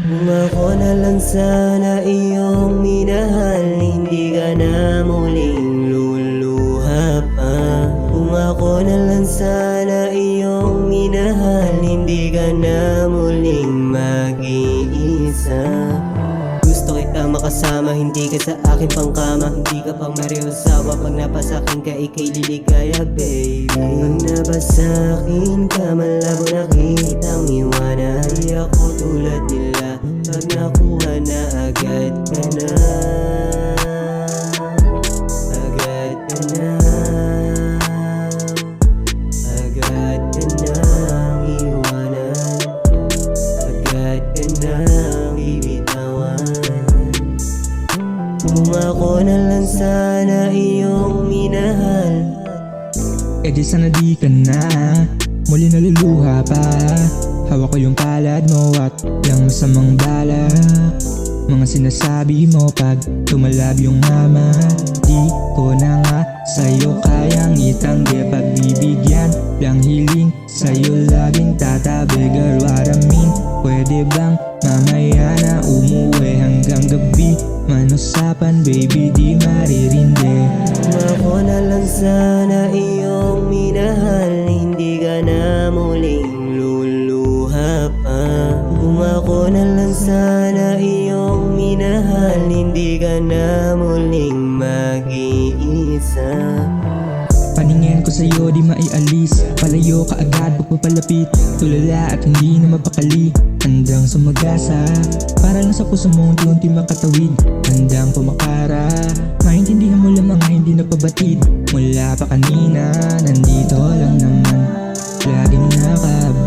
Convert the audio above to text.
Kung ako na lang sana iyong minahal, hindi ka na muling luluha pa. Kung ako na lang sana iyong minahal, hindi ka na muling mag-iisa. Gusto kitang makasama, hindi ka sa akin pangkama. Hindi ka pang mariusawa, pag napasakin ka ika'y liligaya, baby. Pag napasakin ka, malabo nakitang iwanan. Di ako tulad nila, pag nakuha na agad ka na. Agad ka na. Agad ka nang iwanan. Agad ka nang ibitawan. Kung ako na lang sana iyong minahal, E di sana di ka na muli naluluha pa. Hawak ko yung palad mo at yung masamang balak. Mga sinasabi mo pag tumalab yung mama. Di ko na nga sa'yo kayang itanggi. Pagbibigyan lang hiling, sa'yo laging tatabi. Girl, what I mean, pwede bang mamaya na umuwi hanggang gabi? Manusapan baby, di maririndi. kung ako na lang sana iyong minahal, hindi ka na muling luluha pa. Kung ako na lang sana iyong minahal, hindi ka na muling mag-iisa. Paningin ko sa'yo di maialis, palayo ka agad pagpapalapit. Tulala at hindi na mapakali, handang sumagasa. Para lang sa puso mo unti-unti makatawid, handang pumakara. Maintindihan mo lang mga hindi napabatid. Mula pa kanina, nandito lang naman, laging nakabalik.